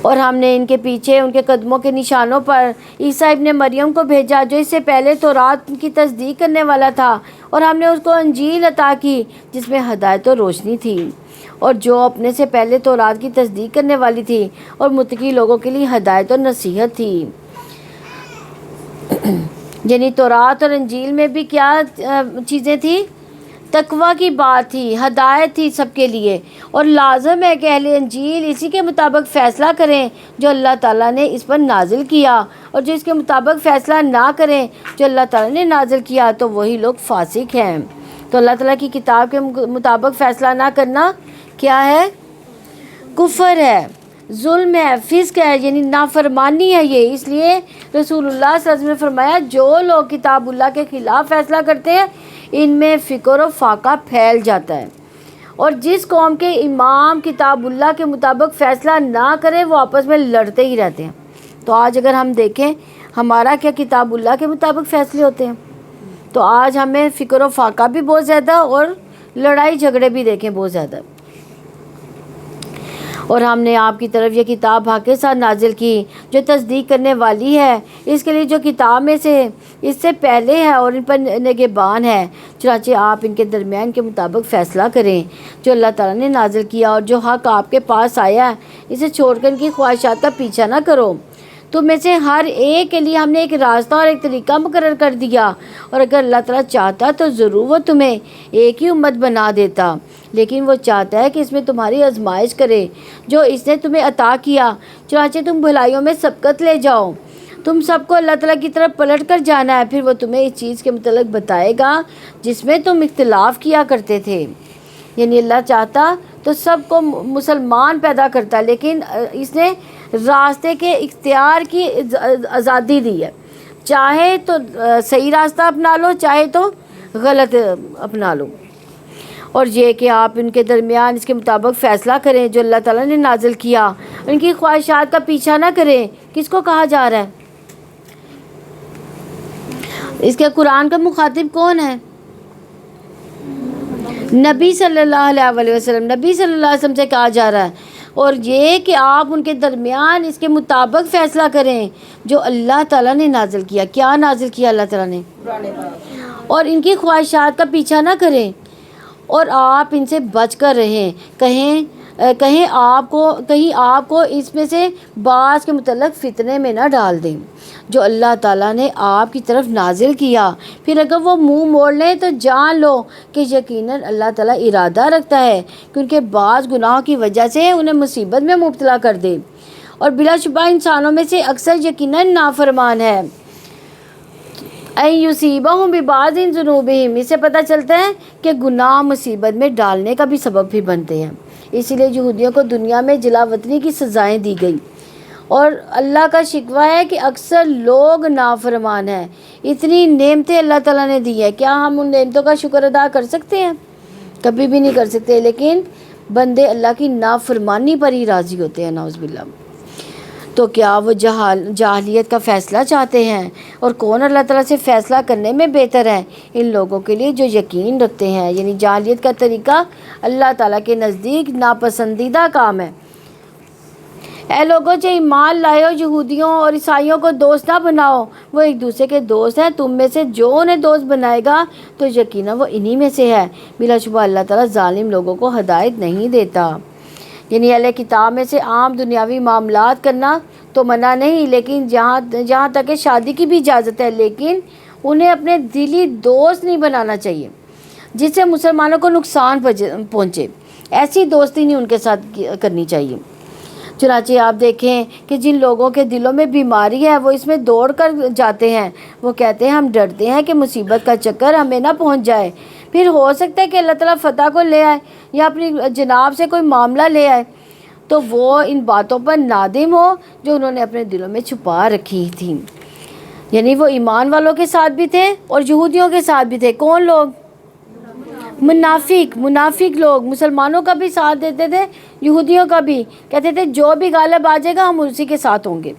اور ہم نے ان کے پیچھے ان کے قدموں کے نشانوں پر عیسیٰ ابن مریم کو بھیجا جو اس سے پہلے تورات کی تصدیق کرنے والا تھا، اور ہم نے اس کو انجیل عطا کی جس میں ہدایت و روشنی تھی، اور جو اپنے سے پہلے تورات کی تصدیق کرنے والی تھی اور متقی لوگوں کے لیے ہدایت و نصیحت تھی۔ یعنی تورات اور انجیل میں بھی کیا چیزیں تھیں؟ تقویٰ کی بات تھی، ہدایت تھی سب کے لیے، اور لازم ہے کہ اہل انجیل اسی کے مطابق فیصلہ کریں جو اللہ تعالیٰ نے اس پر نازل کیا، اور جو اس کے مطابق فیصلہ نہ کریں جو اللہ تعالیٰ نے نازل کیا تو وہی لوگ فاسق ہیں۔ تو اللہ تعالیٰ کی کتاب کے مطابق فیصلہ نہ کرنا کیا ہے؟ کفر ہے، ظلم ہے، فسق ہے، یعنی نافرمانی ہے یہ۔ اس لیے رسول اللہ صلی اللہ علیہ وسلم نے فرمایا جو لوگ کتاب اللہ کے خلاف فیصلہ کرتے ہیں ان میں فکر و فاقہ پھیل جاتا ہے، اور جس قوم کے امام کتاب اللہ کے مطابق فیصلہ نہ کرے وہ آپس میں لڑتے ہی رہتے ہیں۔ تو آج اگر ہم دیکھیں ہمارا کیا کتاب اللہ کے مطابق فیصلے ہوتے ہیں، تو آج ہمیں فکر و فاقہ بھی بہت زیادہ اور لڑائی جھگڑے بھی دیکھیں بہت زیادہ۔ اور ہم نے آپ کی طرف یہ کتاب حق کے ساتھ نازل کی جو تصدیق کرنے والی ہے اس کے لیے جو کتاب میں سے اس سے پہلے ہے اور ان پر نگہبان ہے، چنانچہ آپ ان کے درمیان کے مطابق فیصلہ کریں جو اللہ تعالیٰ نے نازل کیا، اور جو حق آپ کے پاس آیا ہے اسے چھوڑ کر ان کی خواہشات کا پیچھا نہ کرو۔ تم میں سے ہر ایک کے لیے ہم نے ایک راستہ اور ایک طریقہ مقرر کر دیا، اور اگر اللہ تعالیٰ چاہتا تو ضرور وہ تمہیں ایک ہی امت بنا دیتا، لیکن وہ چاہتا ہے کہ اس میں تمہاری آزمائش کرے جو اس نے تمہیں عطا کیا، چنانچہ تم بھلائیوں میں سبقت لے جاؤ۔ تم سب کو اللہ تعالیٰ کی طرف پلٹ کر جانا ہے، پھر وہ تمہیں اس چیز کے متعلق بتائے گا جس میں تم اختلاف کیا کرتے تھے۔ یعنی اللہ چاہتا تو سب کو مسلمان پیدا کرتا، لیکن اس نے راستے کے اختیار کی آزادی دی ہے، چاہے تو صحیح راستہ اپنا لو چاہے تو غلط اپنا لو، اور یہ کہ آپ ان کے درمیان اس کے مطابق فیصلہ کریں جو اللہ تعالیٰ نے نازل کیا، ان کی خواہشات کا پیچھا نہ کریں۔ کس کو کہا جا رہا ہے؟ اس کے قرآن کا مخاطب کون ہے؟ نبی صلی اللہ علیہ وسلم، نبی صلی اللہ علیہ وسلم سے کہا جا رہا ہے، اور یہ کہ آپ ان کے درمیان اس کے مطابق فیصلہ کریں جو اللہ تعالیٰ نے نازل کیا۔ کیا نازل کیا اللہ تعالیٰ نے؟ اور ان کی خواہشات کا پیچھا نہ کریں، اور آپ ان سے بچ کر رہیں، کہیں آپ کو اس میں سے بعض کے متعلق فتنے میں نہ ڈال دیں جو اللہ تعالیٰ نے آپ کی طرف نازل کیا، پھر اگر وہ منہ موڑ لیں تو جان لو کہ یقیناً اللہ تعالیٰ ارادہ رکھتا ہے کہ ان کے بعض گناہوں کی وجہ سے انہیں مصیبت میں مبتلا کر دے، اور بلا شبہ انسانوں میں سے اکثر یقیناً نافرمان ہے۔ این یصیبہم ببعض ذنوبہم، اس سے پتہ چلتا ہے کہ گناہ مصیبت میں ڈالنے کا بھی سبب بھی بنتے ہیں، اسی لیے یہودیوں کو دنیا میں جلا وطنی کی سزائیں دی گئی، اور اللہ کا شکوہ ہے کہ اکثر لوگ نافرمان ہیں۔ اتنی نعمتیں اللہ تعالیٰ نے دی ہیں، کیا ہم ان نعمتوں کا شکر ادا کر سکتے ہیں؟ کبھی بھی نہیں کر سکتے، لیکن بندے اللہ کی نافرمانی پر ہی راضی ہوتے ہیں، نعوذ باللہ۔ تو کیا وہ جاہلیت کا فیصلہ چاہتے ہیں؟ اور کون اللہ تعالیٰ سے فیصلہ کرنے میں بہتر ہے؟ ان لوگوں کے لیے جو یقین رکھتے ہیں، یعنی جاہلیت کا طریقہ اللہ تعالیٰ کے نزدیک ناپسندیدہ کام ہے۔ اے لوگوں جو ایمان لائے ہو، یہودیوں اور عیسائیوں کو دوست نہ بناؤ، وہ ایک دوسرے کے دوست ہیں، تم میں سے جو انہیں دوست بنائے گا تو یقیناً وہ انہی میں سے ہے، بلا شبہ اللہ تعالیٰ ظالم لوگوں کو ہدایت نہیں دیتا۔ یعنی اہل کتاب میں سے عام دنیاوی معاملات کرنا تو منع نہیں، لیکن جہاں تک کہ شادی کی بھی اجازت ہے، لیکن انہیں اپنے دلی دوست نہیں بنانا چاہیے جس سے مسلمانوں کو نقصان پہنچے، ایسی دوستی نہیں ان کے ساتھ کرنی چاہیے۔ چنانچہ آپ دیکھیں کہ جن لوگوں کے دلوں میں بیماری ہے وہ اس میں دوڑ کر جاتے ہیں، وہ کہتے ہیں ہم ڈرتے ہیں کہ مصیبت کا چکر ہمیں نہ پہنچ جائے، پھر ہو سکتا ہے کہ اللہ تعالیٰ فتح کو لے آئے یا اپنی جناب سے کوئی معاملہ لے آئے، تو وہ ان باتوں پر نادم ہو جو انہوں نے اپنے دلوں میں چھپا رکھی تھیں۔ یعنی وہ ایمان والوں کے ساتھ بھی تھے اور یہودیوں کے ساتھ بھی تھے۔ کون لوگ؟ منافق لوگ مسلمانوں کا بھی ساتھ دیتے تھے، یہودیوں کا بھی، کہتے تھے جو بھی غالب آ جائے گا ہم اسی کے ساتھ ہوں گے۔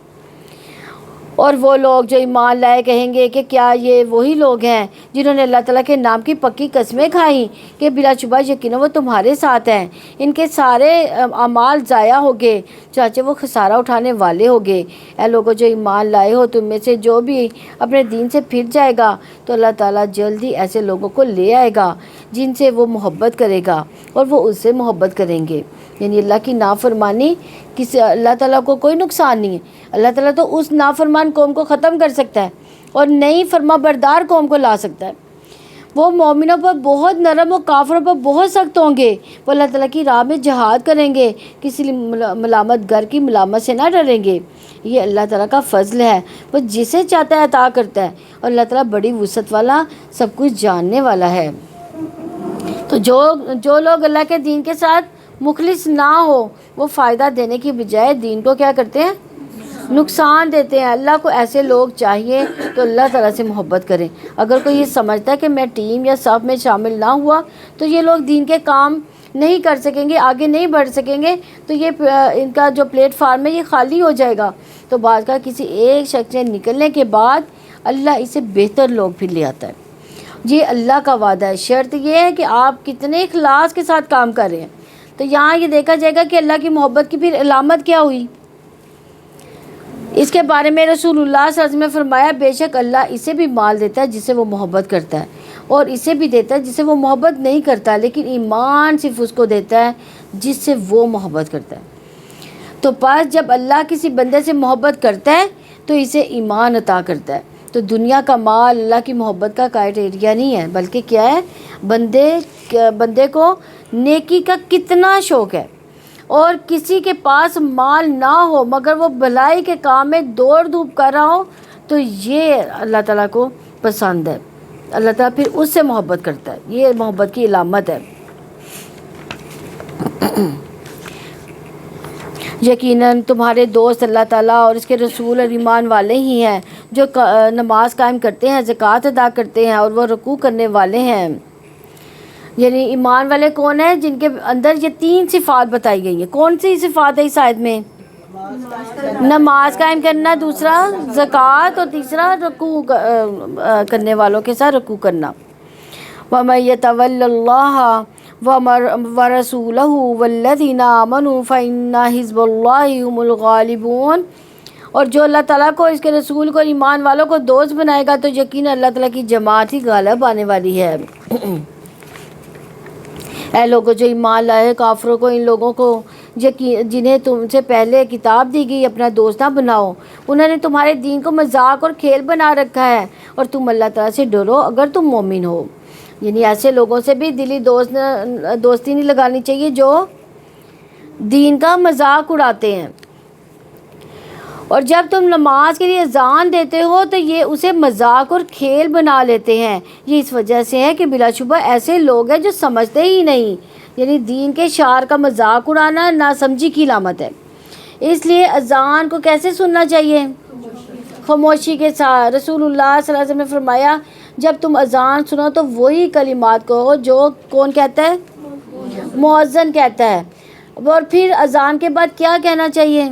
اور وہ لوگ جو ایمان لائے کہیں گے کہ کیا یہ وہی لوگ ہیں جنہوں نے اللہ تعالیٰ کے نام کی پکی قسمیں کھائیں کہ بلا شبہ یقیناً وہ تمہارے ساتھ ہیں، ان کے سارے اعمال ضائع ہو گئے، چاچے وہ خسارہ اٹھانے والے ہو گئے۔ اے لوگوں جو ایمان لائے ہو، تم میں سے جو بھی اپنے دین سے پھر جائے گا تو اللہ تعالیٰ جلد ہی ایسے لوگوں کو لے آئے گا جن سے وہ محبت کرے گا اور وہ اس سے محبت کریں گے۔ یعنی اللہ کی نافرمانی کسی اللہ تعالیٰ کو کوئی نقصان نہیں ہے۔ اللہ تعالیٰ تو اس نافرمان قوم کو ختم کر سکتا ہے اور نئی فرما بردار قوم کو لا سکتا ہے۔ وہ مومنوں پر بہت نرم و کافروں پر بہت سخت ہوں گے۔ وہ اللہ تعالیٰ کی راہ میں جہاد کریں گے، کسی ملامت گر کی ملامت سے نہ ڈریں گے۔ یہ اللہ تعالیٰ کا فضل ہے، وہ جسے چاہتا ہے عطا کرتا ہے، اور اللہ تعالیٰ بڑی وسعت والا، سب کچھ جاننے والا ہے۔ تو جو لوگ اللہ کے دین کے ساتھ مخلص نہ ہو، وہ فائدہ دینے کی بجائے دین کو کیا کرتے ہیں؟ نقصان دیتے ہیں۔ اللہ کو ایسے لوگ چاہیے تو اللہ تعالیٰ سے محبت کریں۔ اگر کوئی یہ سمجھتا ہے کہ میں ٹیم یا صف میں شامل نہ ہوا تو یہ لوگ دین کے کام نہیں کر سکیں گے، آگے نہیں بڑھ سکیں گے، تو یہ ان کا جو پلیٹ فارم ہے یہ خالی ہو جائے گا۔ تو بعد کا کسی ایک شخص سے نکلنے کے بعد اللہ اسے بہتر لوگ پھر لے آتا ہے۔ یہ اللہ کا وعدہ ہے۔ شرط یہ ہے کہ آپ کتنے اخلاص کے ساتھ کام کر رہے ہیں۔ تو یہاں یہ دیکھا جائے گا کہ اللہ کی محبت کی پھر علامت کیا ہوئی۔ اس کے بارے میں رسول اللہ صلی اللہ علیہ وسلم نے فرمایا، بے شک اللہ اسے بھی مال دیتا ہے جس سے وہ محبت کرتا ہے، اور اسے بھی دیتا ہے جس سے وہ محبت نہیں کرتا، لیکن ایمان صرف اس کو دیتا ہے جس سے وہ محبت کرتا ہے۔ تو پس جب اللہ کسی بندے سے محبت کرتا ہے تو اسے ایمان عطا کرتا ہے۔ تو دنیا کا مال اللہ کی محبت کا کرائٹیریا نہیں ہے، بلکہ کیا ہے؟ بندے کو نیکی کا کتنا شوق ہے۔ اور کسی کے پاس مال نہ ہو مگر وہ بھلائی کے کام میں دوڑ دھوپ کر رہا ہو تو یہ اللہ تعالیٰ کو پسند ہے، اللہ تعالیٰ پھر اس سے محبت کرتا ہے۔ یہ محبت کی علامت ہے۔ یقیناً تمہارے دوست اللہ تعالیٰ اور اس کے رسول اور ایمان والے ہی ہیں جو نماز قائم کرتے ہیں، زکوٰۃ ادا کرتے ہیں اور وہ رکوع کرنے والے ہیں۔ یعنی ایمان والے کون ہیں؟ جن کے اندر یہ 3 صفات بتائی گئی ہیں۔ کون سی صفات ہے اس آیت میں؟ نماز قائم کرنا، دوسرا زکوٰۃ، اور تیسرا رکوع کرنے والوں کے ساتھ رکوع کرنا۔ وَمَن يَتَوَلَّ اللَّهَ وَرَسُولَهُ وَالَّذِينَ آمَنُوا فَإِنَّ حِزْبَ اللَّهِ هُمُ الْغَالِبُونَ۔ اور جو اللہ تعالیٰ کو، اس کے رسول کو، ایمان والوں کو دوست بنائے گا تو یقیناً اللہ تعالیٰ کی جماعت ہی غالب آنے والی ہے۔ اے لوگوں جو ایمان لائے، کافروں کو، ان لوگوں کو جنہیں تم سے پہلے کتاب دی گئی اپنا دوست نہ بناؤ۔ انہوں نے تمہارے دین کو مذاق اور کھیل بنا رکھا ہے، اور تم اللہ تعالیٰ سے ڈرو اگر تم مومن ہو۔ یعنی ایسے لوگوں سے بھی دلی دوستی نہیں لگانی چاہیے جو دین کا مذاق اڑاتے ہیں۔ اور جب تم نماز کے لیے اذان دیتے ہو تو یہ اسے مذاق اور کھیل بنا لیتے ہیں۔ یہ اس وجہ سے ہے کہ بلا شبہ ایسے لوگ ہیں جو سمجھتے ہی نہیں۔ یعنی دین کے شعار کا مذاق اڑانا ناسمجھی کی علامت ہے۔ اس لیے اذان کو کیسے سننا چاہیے؟ خاموشی کے ساتھ۔ رسول اللہ صلی اللہ علیہ وسلم نے فرمایا، جب تم اذان سنو تو وہی کلمات کہو جو کون کہتا ہے؟ مؤذن کہتا ہے۔ اور پھر اذان کے بعد کیا کہنا چاہیے؟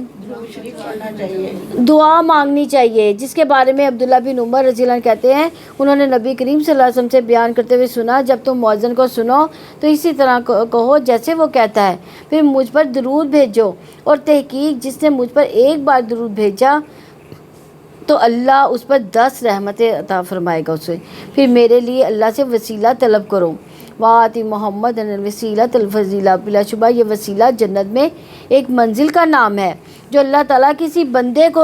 دعا مانگنی چاہیے، جس کے بارے میں عبداللہ بن عمر رضی اللہ عنہ کہتے ہیں، انہوں نے نبی کریم صلی اللہ علیہ وسلم سے بیان کرتے ہوئے سنا، جب تم مؤذن کو سنو تو اسی طرح کہو جیسے وہ کہتا ہے، پھر مجھ پر درود بھیجو، اور تحقیق جس نے مجھ پر ایک بار درود بھیجا تو اللہ اس پر 10 رحمتیں عطا فرمائے گا اسے۔ پھر میرے لیے اللہ سے وسیلہ طلب کرو۔ وآتی محمد الوسیلۃ الفضیلہ، بلا شبہ یہ وسیلہ جنت میں ایک منزل کا نام ہے جو اللہ تعالیٰ کسی بندے کو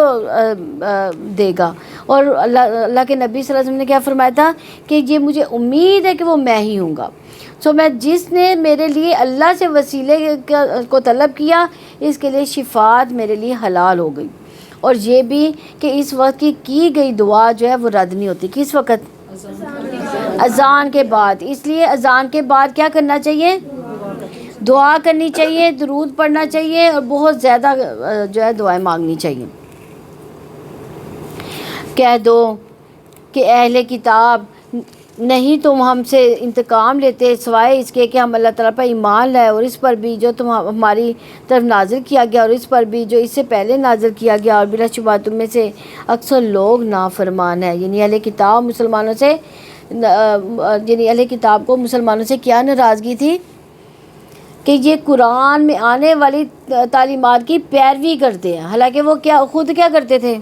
دے گا۔ اور اللہ کے نبی صلی اللہ علیہ وسلم نے کیا فرمایا تھا کہ یہ مجھے امید ہے کہ وہ میں ہی ہوں گا۔ میں جس نے میرے لیے اللہ سے وسیلے کو طلب کیا، اس کے لیے شفاعت میرے لیے حلال ہو گئی۔ اور یہ بھی کہ اس وقت کی گئی دعا جو ہے وہ رد نہیں ہوتی۔ کس وقت؟ اذان کے بعد۔ اس لیے اذان کے بعد کیا کرنا چاہیے؟ دعا کرنی چاہیے، درود پڑھنا چاہیے، اور بہت زیادہ جو ہے دعائیں مانگنی چاہیے۔ کہہ دو کہ اہل کتاب نہیں تم ہم سے انتقام لیتے سوائے اس کے کہ ہم اللہ تعالیٰ پر ایمان لائے اور اس پر بھی جو تم ہماری طرف نازل کیا گیا اور اس پر بھی جو اس سے پہلے نازل کیا گیا، اور بلا شبہ تم میں سے اکثر لوگ نافرمان ہیں۔ یعنی اہل کتاب مسلمانوں سے یعنی اہل کتاب کو مسلمانوں سے کیا ناراضگی تھی کہ یہ قرآن میں آنے والی تعلیمات کی پیروی کرتے ہیں، حالانکہ وہ خود کیا کرتے تھے؟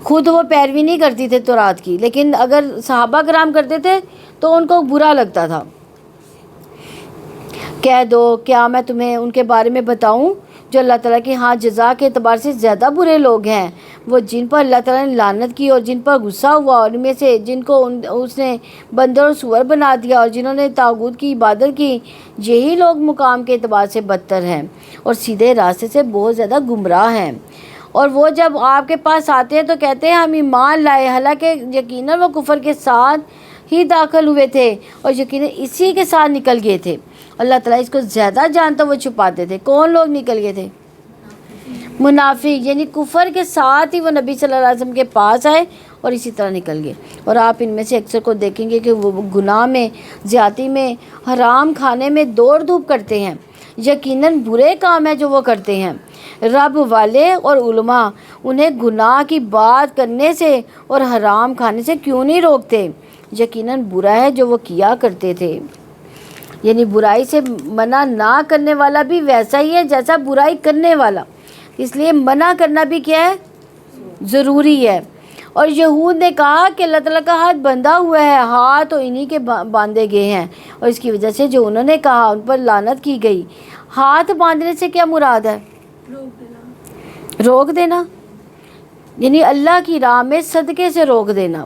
خود وہ پیروی نہیں کرتی تھے تورات کی، لیکن اگر صحابہ کرام کرتے تھے تو ان کو برا لگتا تھا۔ کہہ دو کیا میں تمہیں ان کے بارے میں بتاؤں جو اللہ تعالیٰ کے ہاں جزا کے اعتبار سے زیادہ برے لوگ ہیں، وہ جن پر اللہ تعالیٰ نے لعنت کی اور جن پر غصہ ہوا، اور ان میں سے جن کو اس نے بندر اور سور بنا دیا اور جنہوں نے طاغوت کی عبادت کی، یہی لوگ مقام کے اعتبار سے بدتر ہیں اور سیدھے راستے سے بہت زیادہ گمراہ ہیں۔ اور وہ جب آپ کے پاس آتے ہیں تو کہتے ہیں ہم ایمان لائے، حالانکہ یقیناً وہ کفر کے ساتھ ہی داخل ہوئے تھے اور یقیناً اسی کے ساتھ نکل گئے تھے۔ اللہ تعالیٰ اس کو زیادہ جانتا وہ چھپاتے تھے۔ کون لوگ نکل گئے تھے؟ منافق، یعنی کفر کے ساتھ ہی وہ نبی صلی اللہ علیہ وسلم کے پاس آئے اور اسی طرح نکل گئے۔ اور آپ ان میں سے اکثر کو دیکھیں گے کہ وہ گناہ میں، زیادتی میں، حرام کھانے میں دوڑ دھوپ کرتے ہیں۔ یقیناً برے کام ہیں جو وہ کرتے ہیں۔ رب والے اور علماء انہیں گناہ کی بات کرنے سے اور حرام کھانے سے کیوں نہیں روکتے؟ یقیناً برا ہے جو وہ کیا کرتے تھے۔ یعنی برائی سے منع نہ کرنے والا بھی ویسا ہی ہے جیسا برائی کرنے والا، اس لیے منع کرنا بھی کیا ہے؟ ضروری ہے۔ اور یہود نے کہا کہ اللہ تعالیٰ کا ہاتھ بندھا ہوا ہے، ہاتھ تو انہی کے باندھے گئے ہیں، اور اس کی وجہ سے جو انہوں نے کہا ان پر لعنت کی گئی۔ ہاتھ باندھنے سے کیا مراد ہے؟ روک دینا، یعنی اللہ کی راہ میں صدقے سے روک دینا۔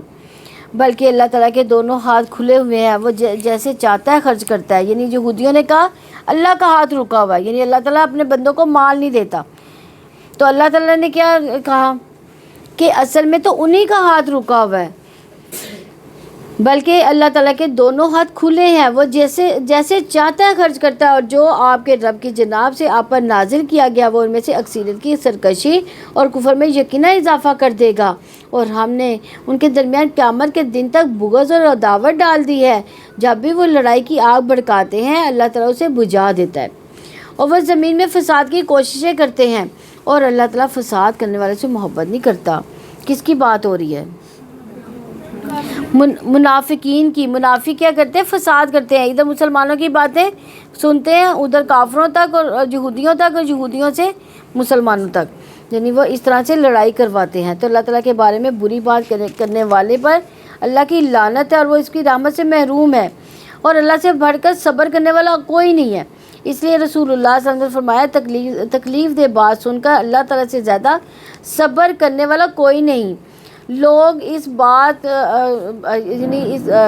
بلکہ اللہ تعالیٰ کے دونوں ہاتھ کھلے ہوئے ہیں، وہ جیسے چاہتا ہے خرچ کرتا ہے۔ یعنی یہودیوں نے کہا اللہ کا ہاتھ رکا ہوا ہے، یعنی اللہ تعالیٰ اپنے بندوں کو مال نہیں دیتا۔ تو اللہ تعالیٰ نے کیا کہا کہ اصل میں تو انہی کا ہاتھ رکا ہوا ہے، بلکہ اللہ تعالیٰ کے دونوں ہاتھ کھلے ہیں، وہ جیسے چاہتا ہے خرچ کرتا ہے، اور جو آپ کے رب کی جناب سے آپ پر نازل کیا گیا وہ ان میں سے اکثریت کی سرکشی اور کفر میں یقیناً اضافہ کر دے گا۔ اور ہم نے ان کے درمیان قیامت کے دن تک بغض اور عداوت ڈال دی ہے۔ جب بھی وہ لڑائی کی آگ بھڑکاتے ہیں اللہ تعالیٰ اسے بجھا دیتا ہے، اور وہ زمین میں فساد کی کوششیں کرتے ہیں، اور اللہ تعالیٰ فساد کرنے والے سے محبت نہیں کرتا۔ کس کی بات ہو رہی ہے؟ منافقین کی۔ منافق کیا کرتے ہیں؟ فساد کرتے ہیں، ادھر مسلمانوں کی باتیں سنتے ہیں، ادھر کافروں تک اور یہودیوں تک، اور یہودیوں سے مسلمانوں تک، یعنی وہ اس طرح سے لڑائی کرواتے ہیں۔ تو اللہ تعالیٰ کے بارے میں بری بات کرنے والے پر اللہ کی لعنت ہے، اور وہ اس کی رحمت سے محروم ہے، اور اللہ سے بڑھ کر صبر کرنے والا کوئی نہیں ہے۔ اس لیے رسول اللہ صلی اللہ علیہ وسلم نے فرمایا تکلیف دہ بات سن کر اللہ تعالیٰ سے زیادہ صبر کرنے والا کوئی نہیں۔ لوگ اس بات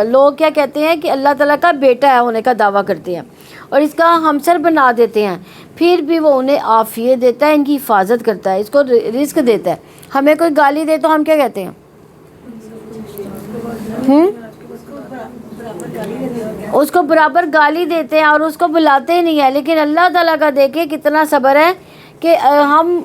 لوگ کیا کہتے ہیں کہ اللہ تعالیٰ کا بیٹا ہے ہونے کا دعویٰ کرتے ہیں اور اس کا ہمسر بنا دیتے ہیں، پھر بھی وہ انہیں عافیت دیتا ہے، ان کی حفاظت کرتا ہے، اس کو رزق دیتا ہے۔ ہمیں کوئی گالی دے تو ہم کیا کہتے ہیں؟ اس کو برابر گالی دیتے ہیں اور اس کو بلاتے ہی نہیں ہے۔ لیکن اللہ تعالیٰ کا دیکھیں کتنا صبر ہے کہ ہم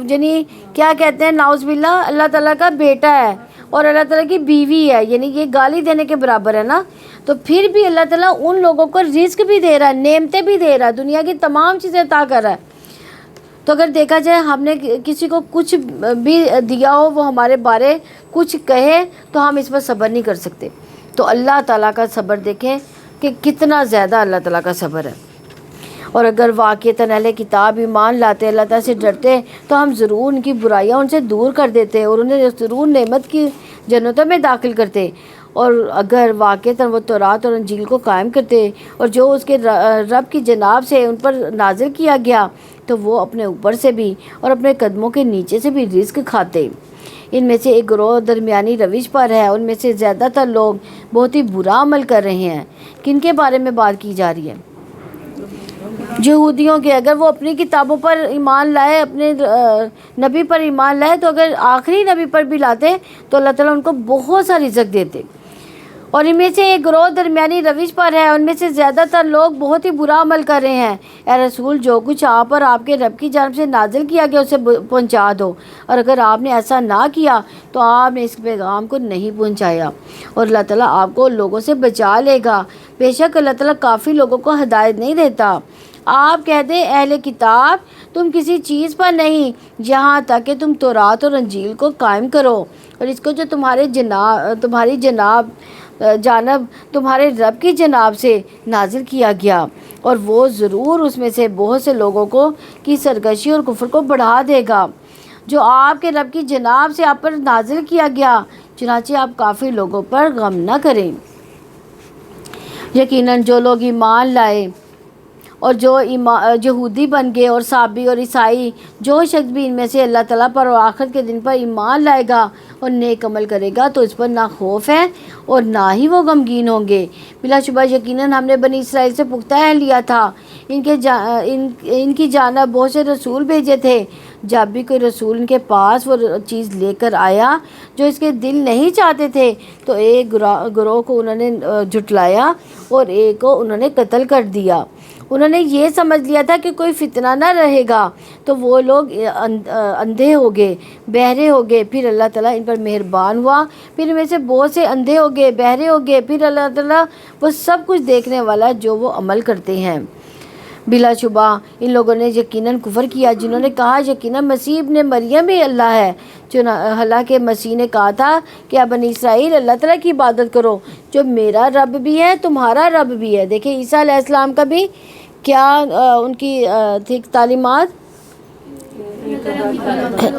یعنی کیا کہتے ہیں، نعوذ باللہ، اللہ تعالیٰ کا بیٹا ہے اور اللہ تعالیٰ کی بیوی ہے، یعنی یہ گالی دینے کے برابر ہے نا۔ تو پھر بھی اللہ تعالیٰ ان لوگوں کو رزق بھی دے رہا ہے، نعمتیں بھی دے رہا ہے، دنیا کی تمام چیزیں عطا کر رہا ہے۔ تو اگر دیکھا جائے ہم نے کسی کو کچھ بھی دیا ہو، وہ ہمارے بارے کچھ کہے تو ہم اس پر صبر نہیں کر سکتے۔ تو اللہ تعالیٰ کا صبر دیکھیں کہ کتنا زیادہ اللہ تعالیٰ کا صبر ہے۔ اور اگر واقعتاً اہل کتاب ایمان لاتے، اللہ تعالیٰ سے ڈرتے، تو ہم ضرور ان کی برائیاں ان سے دور کر دیتے اور انہیں ضرور نعمت کی جنتوں میں داخل کرتے۔ اور اگر واقعتاً وہ تورات اور انجیل کو قائم کرتے اور جو اس کے رب کی جناب سے ان پر نازل کیا گیا، تو وہ اپنے اوپر سے بھی اور اپنے قدموں کے نیچے سے بھی رزق کھاتے۔ ان میں سے ایک گروہ درمیانی روش پر ہے، ان میں سے زیادہ تر لوگ بہت ہی برا عمل کر رہے ہیں۔ کن کے بارے میں بات کی جا رہی ہے؟ یہودیوں کے۔ اگر وہ اپنی کتابوں پر ایمان لائے، اپنے نبی پر ایمان لائے، تو اگر آخری نبی پر بھی لاتے تو اللہ تعالیٰ ان کو بہت سا رزق دیتے، اور ان میں سے ایک گروہ درمیانی روش پر ہے، ان میں سے زیادہ تر لوگ بہت ہی برا عمل کر رہے ہیں۔ اے رسول، جو کچھ آپ اور آپ کے رب کی جانب سے نازل کیا گیا اسے پہنچا دو، اور اگر آپ نے ایسا نہ کیا تو آپ نے اس پیغام کو نہیں پہنچایا، اور اللہ تعالیٰ آپ کو لوگوں سے بچا لے گا۔ بے شک اللہ تعالیٰ کافی لوگوں کو ہدایت نہیں دیتا۔ آپ کہہ دیں اہل کتاب، تم کسی چیز پر نہیں یہاں تک کہ تم تورات اور انجیل کو قائم کرو، اور اس کو جو تمہاری جانب تمہارے رب کی جناب سے نازل کیا گیا، اور وہ ضرور اس میں سے بہت سے لوگوں کی سرکشی اور کفر کو بڑھا دے گا جو آپ کے رب کی جناب سے آپ پر نازل کیا گیا، چنانچہ آپ کافی لوگوں پر غم نہ کریں۔ یقیناً جو لوگ ایمان لائے اور جو یہودی بن گئے اور صابی اور عیسائی، جو شخص بھی ان میں سے اللہ تعالیٰ پر اور آخرت کے دن پر ایمان لائے گا اور نیک عمل کرے گا تو اس پر نہ خوف ہے اور نہ ہی وہ غمگین ہوں گے۔ بلا شبہ یقیناً ہم نے بنی اسرائیل سے پختہ عہد لیا تھا، ان کی جانب بہت سے رسول بھیجے تھے۔ جب بھی کوئی رسول ان کے پاس وہ چیز لے کر آیا جو اس کے دل نہیں چاہتے تھے تو ایک گروہ کو انہوں نے جھٹلایا اور ایک کو انہوں نے قتل کر دیا۔ انہوں نے یہ سمجھ لیا تھا کہ کوئی فتنہ نہ رہے گا تو وہ لوگ اندھے ہو گئے، بہرے ہو گئے، پھر اللہ تعالیٰ ان پر مہربان ہوا، پھر ان میں سے بہت سے اندھے ہو گئے، بہرے ہو گئے، پھر اللہ تعالیٰ وہ سب کچھ دیکھنے والا جو وہ عمل کرتے ہیں۔ بلا شبہ ان لوگوں نے یقیناً کفر کیا جنہوں نے کہا یقیناً مسیح ابن مریم ہی اللہ ہے، حالانکہ مسیح نے کہا تھا کہ اب بنی اسرائیل اللہ تعالیٰ کی عبادت کرو جو میرا رب بھی ہے تمہارا رب بھی ہے۔ دیکھیں عیسیٰ علیہ السلام کا بھی کیا ان کی تھی تعلیمات،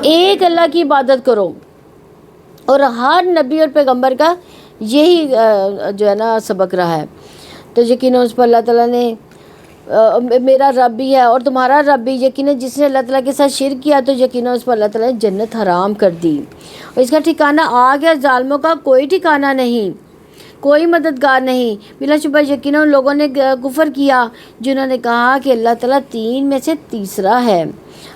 ایک اللہ کی عبادت کرو، اور ہر نبی اور پیغمبر کا یہی جو ہے نا سبق رہا ہے۔ تو یقیناً اس پر اللہ تعالیٰ نے میرا رب بھی ہے اور تمہارا رب بھی، یقیناً جس نے اللہ تعالیٰ کے ساتھ شرک کیا تو یقیناً اس پر اللہ تعالیٰ نے جنت حرام کر دی، اور اس کا ٹھکانہ آگ ہے، ظالموں کا کوئی ٹھکانہ نہیں، کوئی مددگار نہیں۔ بلا شبہ یقیناً ان لوگوں نے کفر کیا جنہوں نے کہا کہ اللہ تعالیٰ تین میں سے تیسرا ہے،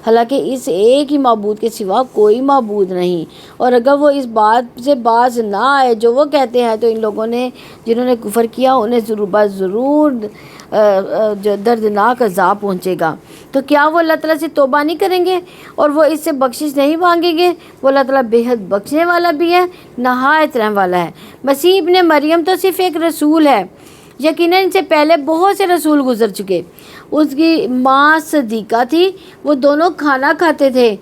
حالانکہ اس ایک ہی معبود کے سوا کوئی معبود نہیں، اور اگر وہ اس بات سے باز نہ آئے جو وہ کہتے ہیں تو ان لوگوں نے جنہوں نے کفر کیا انہیں ضرور دردناک عذاب پہنچے گا۔ تو کیا وہ اللہ تعالیٰ سے توبہ نہیں کریں گے اور وہ اس سے بخشش نہیں مانگیں گے؟ وہ اللہ تعالیٰ بے حد بخشنے والا بھی ہے، نہایت رحم والا ہے۔ مسیح ابن مریم تو صرف ایک رسول ہے، یقیناً ان سے پہلے بہت سے رسول گزر چکے۔ اس کی ماں صدیقہ تھی، وہ دونوں کھانا کھاتے تھے۔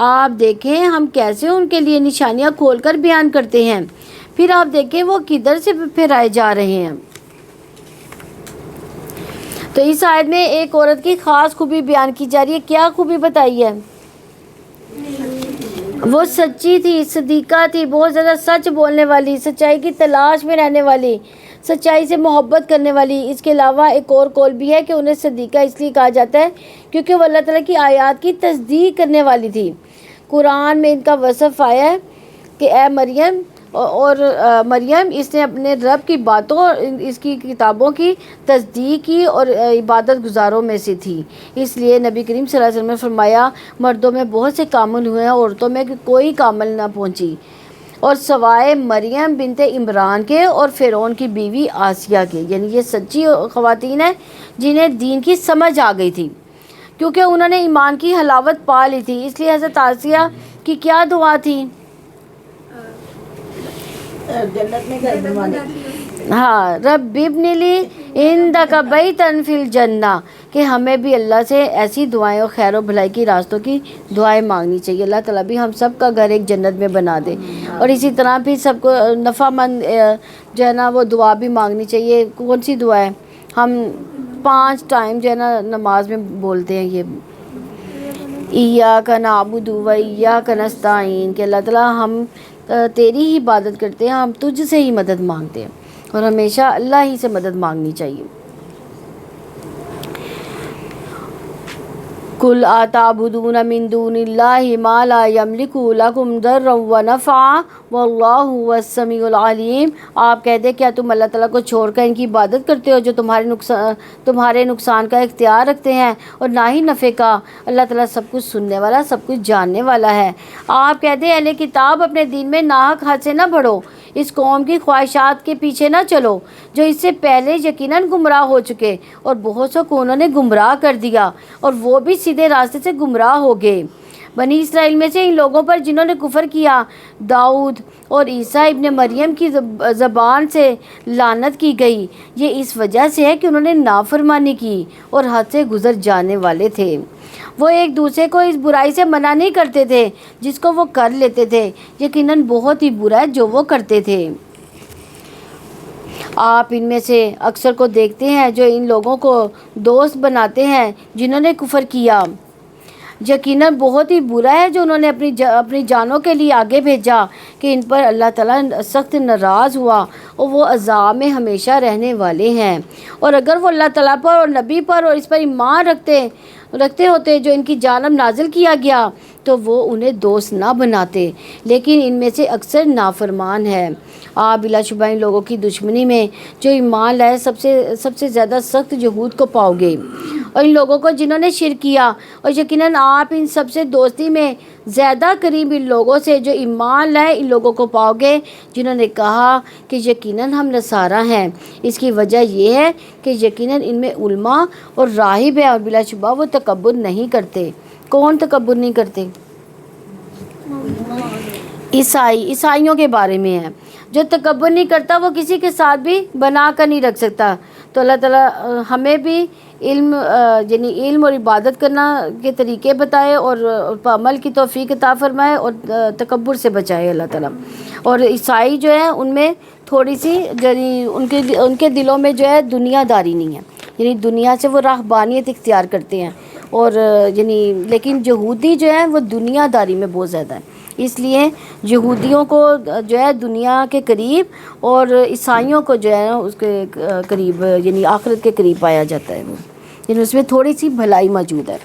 آپ دیکھیں ہم کیسے ان کے لیے نشانیاں کھول کر بیان کرتے ہیں، پھر آپ دیکھیں وہ کدھر سے پھرائے جا رہے ہیں۔ تو اس آیت میں ایک عورت کی خاص خوبی بیان کی جا رہی ہے۔ کیا خوبی بتائی ہے؟ وہ سچی تھی، صدیقہ تھی، بہت زیادہ سچ بولنے والی، سچائی کی تلاش میں رہنے والی، سچائی سے محبت کرنے والی۔ اس کے علاوہ ایک اور قول بھی ہے کہ انہیں صدیقہ اس لیے کہا جاتا ہے کیونکہ وہ اللہ تعالیٰ کی آیات کی تصدیق کرنے والی تھی۔ قرآن میں ان کا وصف آیا ہے کہ اے مریم، اور مریم اس نے اپنے رب کی باتوں اور اس کی کتابوں کی تصدیق کی اور عبادت گزاروں میں سے تھی۔ اس لیے نبی کریم صلی اللہ علیہ وسلم نے فرمایا مردوں میں بہت سے کامل ہوئے ہیں، عورتوں میں کوئی کامل نہ پہنچی، اور سوائے مریم بنت عمران کے اور فرعون کی بیوی آسیہ کے، یعنی یہ سچی خواتین ہیں جنہیں دین کی سمجھ آ گئی تھی کیونکہ انہوں نے ایمان کی حلاوت پا لی تھی۔ اس لیے حضرت آسیہ کی کیا دعا تھی؟ جنت میں گھر بنوانے، ہاں، رب ابن لی عندک بیتا فی الجنہ، کہ ہمیں بھی اللہ سے ایسی دعائیں اور خیر و بھلائی کی راستوں کی دعائیں مانگنی چاہیے۔ اللہ تعالیٰ بھی ہم سب کا گھر ایک جنت میں بنا دے، اور اسی طرح بھی سب کو نفع مند جو ہے نا وہ دعا بھی مانگنی چاہیے۔ کون سی دعا ہے؟ ہم 5 ٹائم جو ہے نا نماز میں بولتے ہیں، یہ ایاک نعبد و ایاک نستعین، کہ اللہ تعالیٰ ہم تیری ہی عبادت کرتے ہیں، ہم تجھ سے ہی مدد مانگتے ہیں، اور ہمیشہ اللہ ہی سے مدد مانگنی چاہیے۔ قل اتعبدون من دون اللہ ما لا یملک لکم ضرا ونفعا واللہ هو السمیع العلیم۔ آپ کہتے کیا تم اللہ تعالیٰ کو چھوڑ کر ان کی عبادت کرتے ہو جو تمہارے نقصان کا اختیار رکھتے ہیں اور نہ ہی نفع کا؟ اللہ تعالیٰ سب کچھ سننے والا، سب کچھ جاننے والا ہے۔ آپ کہتے ہیں اہل کتاب اپنے دین میں ناحق حد سے نہ بڑھو، اس قوم کی خواہشات کے پیچھے نہ چلو جو اس سے پہلے یقیناً گمراہ ہو چکے، اور بہت سو کو انہوں نے گمراہ کر دیا اور وہ بھی سیدھے راستے سے گمراہ ہو گئے۔ بنی اسرائیل میں سے ان لوگوں پر جنہوں نے کفر کیا، داؤد اور عیسیٰ ابن مریم کی زبان سے لعنت کی گئی۔ یہ اس وجہ سے ہے کہ انہوں نے نافرمانی کی اور حد سے گزر جانے والے تھے۔ وہ ایک دوسرے کو اس برائی سے منع نہیں کرتے تھے جس کو وہ کر لیتے تھے، یقیناً بہت ہی برا ہے جو وہ کرتے تھے۔ آپ ان میں سے اکثر کو دیکھتے ہیں جو ان لوگوں کو دوست بناتے ہیں جنہوں نے کفر کیا، یقیناً بہت ہی برا ہے جو انہوں نے اپنی جانوں کے لیے آگے بھیجا کہ ان پر اللہ تعالیٰ سخت ناراض ہوا اور وہ عذاب میں ہمیشہ رہنے والے ہیں۔ اور اگر وہ اللہ تعالیٰ پر اور نبی پر اور اس پر ایمان رکھتے ہوتے جو ان کی جانب نازل کیا گیا تو وہ انہیں دوست نہ بناتے، لیکن ان میں سے اکثر نافرمان ہے۔ آپ بلا شبہ ان لوگوں کی دشمنی میں جو ایمان لائے سب سے زیادہ سخت یہود کو پاؤ گے، اور ان لوگوں کو جنہوں نے شرک کیا، اور یقیناً آپ ان سب سے دوستی میں زیادہ قریب ان لوگوں سے جو ایمان لائے ان لوگوں کو پاؤ گے جنہوں نے کہا کہ یقیناً ہم نصارہ ہیں۔ اس کی وجہ یہ ہے کہ یقیناً ان میں علماء اور راہب ہیں، اور بلا شبہ وہ تکبر نہیں کرتے۔ کون تکبر نہیں کرتے؟ عیسائیوں کے بارے میں ہے، جو تکبر نہیں کرتا وہ کسی کے ساتھ بھی بنا کر نہیں رکھ سکتا۔ تو اللہ تعالیٰ ہمیں بھی علم اور عبادت کرنا کے طریقے بتائے اور عمل کی توفیق عطا فرمائے اور تکبر سے بچائے اللہ تعالیٰ۔ اور عیسائی جو ہیں ان میں تھوڑی سی ان کے دلوں میں جو ہے دنیا داری نہیں ہے، یعنی دنیا سے وہ راہبانیت اختیار کرتے ہیں، اور لیکن یہودی جو ہیں وہ دنیا داری میں بہت زیادہ ہے۔ اس لیے یہودیوں کو جو ہے دنیا کے قریب اور عیسائیوں کو جو ہے اس کے قریب، یعنی آخرت کے قریب پایا جاتا ہے، وہ یعنی اس میں تھوڑی سی بھلائی موجود ہے۔